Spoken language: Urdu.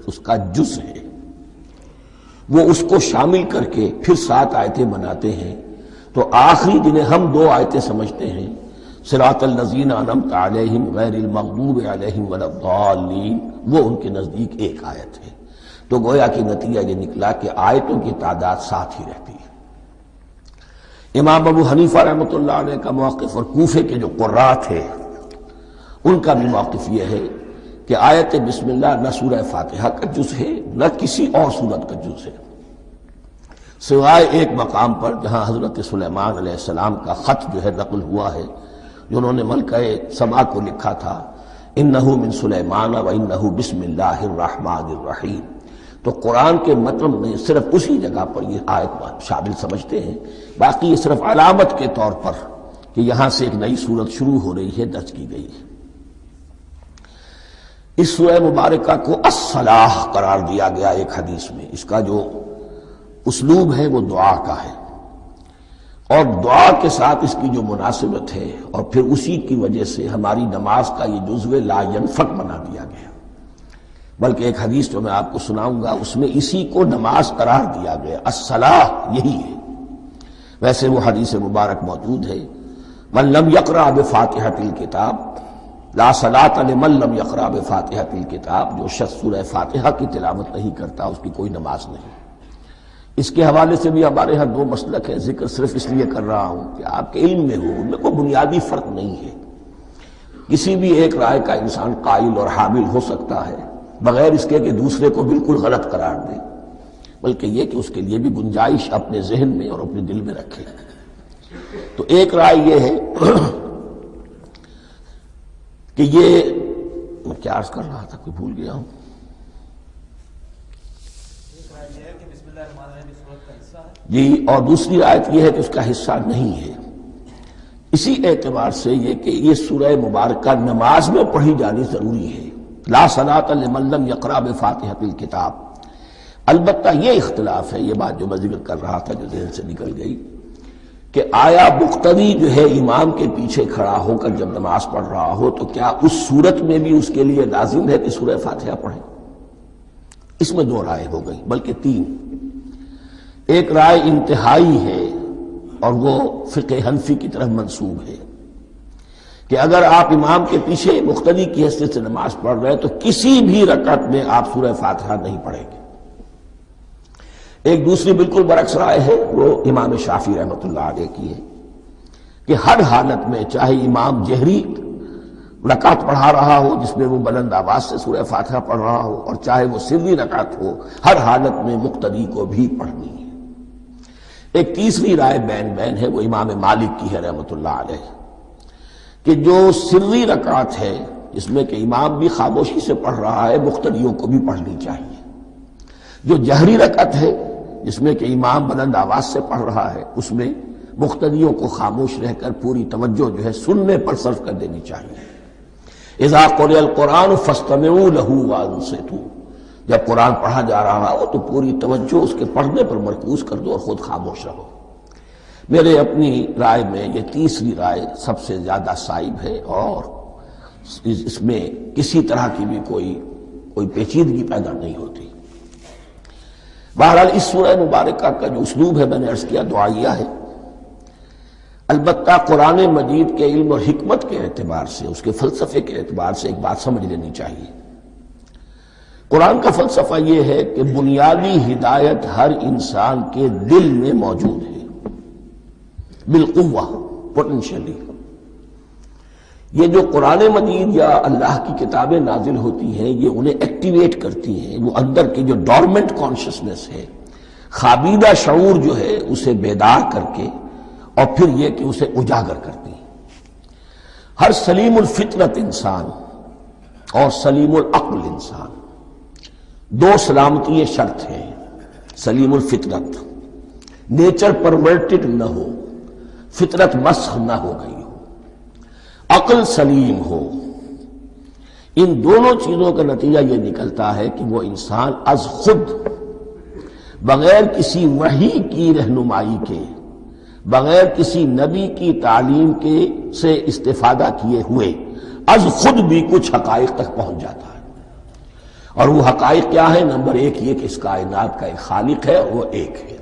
اس کا جز ہے، وہ اس کو شامل کر کے پھر 7 آیتیں بناتے ہیں، تو آخری جنہیں ہم 2 آیتیں سمجھتے ہیں، صراط الذین انعمت علیہم غیر المغضوب علیہم ولا الضالین، وہ ان کے نزدیک ایک آیت ہے۔ تو گویا کہ نتیجہ یہ نکلا کہ آیتوں کی تعداد 7 ہی رہتی ہے۔ امام ابو حنیفہ رحمۃ اللہ علیہ کا موقف اور کوفے کے جو قراء تھے ان کا بھی موقف یہ ہے کہ آیت بسم اللہ نہ سورہ فاتحہ کا جز ہے نہ کسی اور سورت کا جز ہے، سوائے ایک مقام پر جہاں حضرت سلیمان علیہ السلام کا خط جو ہے نقل ہوا ہے، جنہوں نے ملکہ سبا کو لکھا تھا انہ من سلیمان و انہ بسم اللہ الرحمن الرحیم، تو قرآن کے متن میں صرف اسی جگہ پر یہ آیت شامل سمجھتے ہیں، باقی یہ صرف علامت کے طور پر کہ یہاں سے ایک نئی سورت شروع ہو رہی ہے درج کی گئی ہے۔ اس سورہ مبارکہ کو الصلاح قرار دیا گیا ایک حدیث میں، اس کا جو اسلوب ہے وہ دعا کا ہے، اور دعا کے ساتھ اس کی جو مناسبت ہے اور پھر اسی کی وجہ سے ہماری نماز کا یہ جزو لا ینفک بنا دیا گیا، بلکہ ایک حدیث جو میں آپ کو سناؤں گا اس میں اسی کو نماز قرار دیا گیا، الصلاح یہی ہے۔ ویسے وہ حدیث مبارک موجود ہے من لم یقرأ بفاتحۃ الکتاب لا صلاۃ لمن لم یقرأ بفاتحۃ الکتاب، جو شخص سورہ فاتحہ کی تلاوت نہیں کرتا اس کی کوئی نماز نہیں۔ اس کے حوالے سے بھی ہمارے ہاں 2 مسلک ہیں، ذکر صرف اس لیے کر رہا ہوں کہ آپ کے علم میں ہو، ان میں کوئی بنیادی فرق نہیں ہے، کسی بھی ایک رائے کا انسان قائل اور حامل ہو سکتا ہے بغیر اس کے کہ دوسرے کو بالکل غلط قرار دے، بلکہ یہ کہ اس کے لیے بھی گنجائش اپنے ذہن میں اور اپنے دل میں رکھے۔ تو ایک رائے یہ ہے کہ یہ میں کیا عرض کر رہا تھا، کوئی بھول گیا ہوں۔ جی، اور دوسری آیت یہ ہے کہ اس کا حصہ نہیں ہے، اسی اعتبار سے یہ کہ یہ سورہ مبارکہ نماز میں پڑھی جانی ضروری ہے، لا صلاۃ لمن لم یقرأ بفاتحۃ الکتاب۔ البتہ یہ اختلاف ہے، یہ بات جو میں ذکر کر رہا تھا جو ذہن سے نکل گئی، کہ آیا مقتدی جو ہے امام کے پیچھے کھڑا ہو کر جب نماز پڑھ رہا ہو تو کیا اس صورت میں بھی اس کے لیے لازم ہے کہ سورہ فاتحہ پڑھے؟ اس میں 2 رائے ہو گئی، بلکہ 3۔ ایک رائے انتہائی ہے اور وہ فقہ حنفی کی طرف منسوب ہے کہ اگر آپ امام کے پیچھے مقتدی کی حیثیت سے نماز پڑھ رہے تو کسی بھی رکعت میں آپ سورہ فاتحہ نہیں پڑھیں گے۔ ایک دوسری بالکل برعکس رائے ہے، وہ امام شافعی رحمۃ اللہ علیہ کی ہے کہ ہر حالت میں چاہے امام جہری رکعت پڑھا رہا ہو جس میں وہ بلند آواز سے سورہ فاتحہ پڑھ رہا ہو اور چاہے وہ سری رکعت ہو، ہر حالت میں مقتدی کو بھی پڑھنی ہے۔ ایک تیسری رائے بین ہے، وہ امام مالک کی ہے رحمۃ اللہ علیہ، کہ جو سری رکعت ہے جس میں کہ امام بھی خاموشی سے پڑھ رہا ہے مقتدیوں کو بھی پڑھنی چاہیے، جو جہری رکعت ہے جس میں کہ امام بلند آواز سے پڑھ رہا ہے اس میں مقتدیوں کو خاموش رہ کر پوری توجہ جو ہے سننے پر صرف کر دینی چاہیے۔ اذا قرئ القرآن فاستمعوا له وانصتوا، جب قرآن پڑھا جا رہا ہو تو پوری توجہ اس کے پڑھنے پر مرکوز کر دو اور خود خاموش رہو۔ میرے اپنی رائے میں یہ تیسری رائے سب سے زیادہ صائب ہے اور اس میں کسی طرح کی بھی کوئی پیچیدگی پیدا نہیں ہوتی۔ بہرحال اس سورہ مبارکہ کا جو اسلوب ہے میں نے عرض کیا دعائیہ ہے، البتہ قرآن مجید کے علم اور حکمت کے اعتبار سے، اس کے فلسفے کے اعتبار سے ایک بات سمجھ لینی چاہیے۔ قرآن کا فلسفہ یہ ہے کہ بنیادی ہدایت ہر انسان کے دل میں موجود ہے، بالقوہ، پوٹینشلی۔ یہ جو قرآن مجید یا اللہ کی کتابیں نازل ہوتی ہیں یہ انہیں ایکٹیویٹ کرتی ہیں، وہ اندر کی جو ڈورمنٹ کانشسنس ہے، خوابیدہ شعور جو ہے اسے بیدار کر کے اور پھر یہ کہ اسے اجاگر کرتی ہیں۔ ہر سلیم الفطرت انسان اور سلیم العقل انسان، 2 سلامتی شرط ہیں۔ سلیم الفطرت، نیچر پرورٹڈ نہ ہو، فطرت مسخ نہ ہو گئی ہو، عقل سلیم ہو، ان دونوں چیزوں کا نتیجہ یہ نکلتا ہے کہ وہ انسان از خود بغیر کسی وحی کی رہنمائی کے، بغیر کسی نبی کی تعلیم کے سے استفادہ کیے ہوئے از خود بھی کچھ حقائق تک پہنچ جاتا ہے، اور وہ حقائق کیا ہے؟ نمبر ایک یہ کہ اس کائنات کا ایک خالق ہے اور وہ ایک ہے۔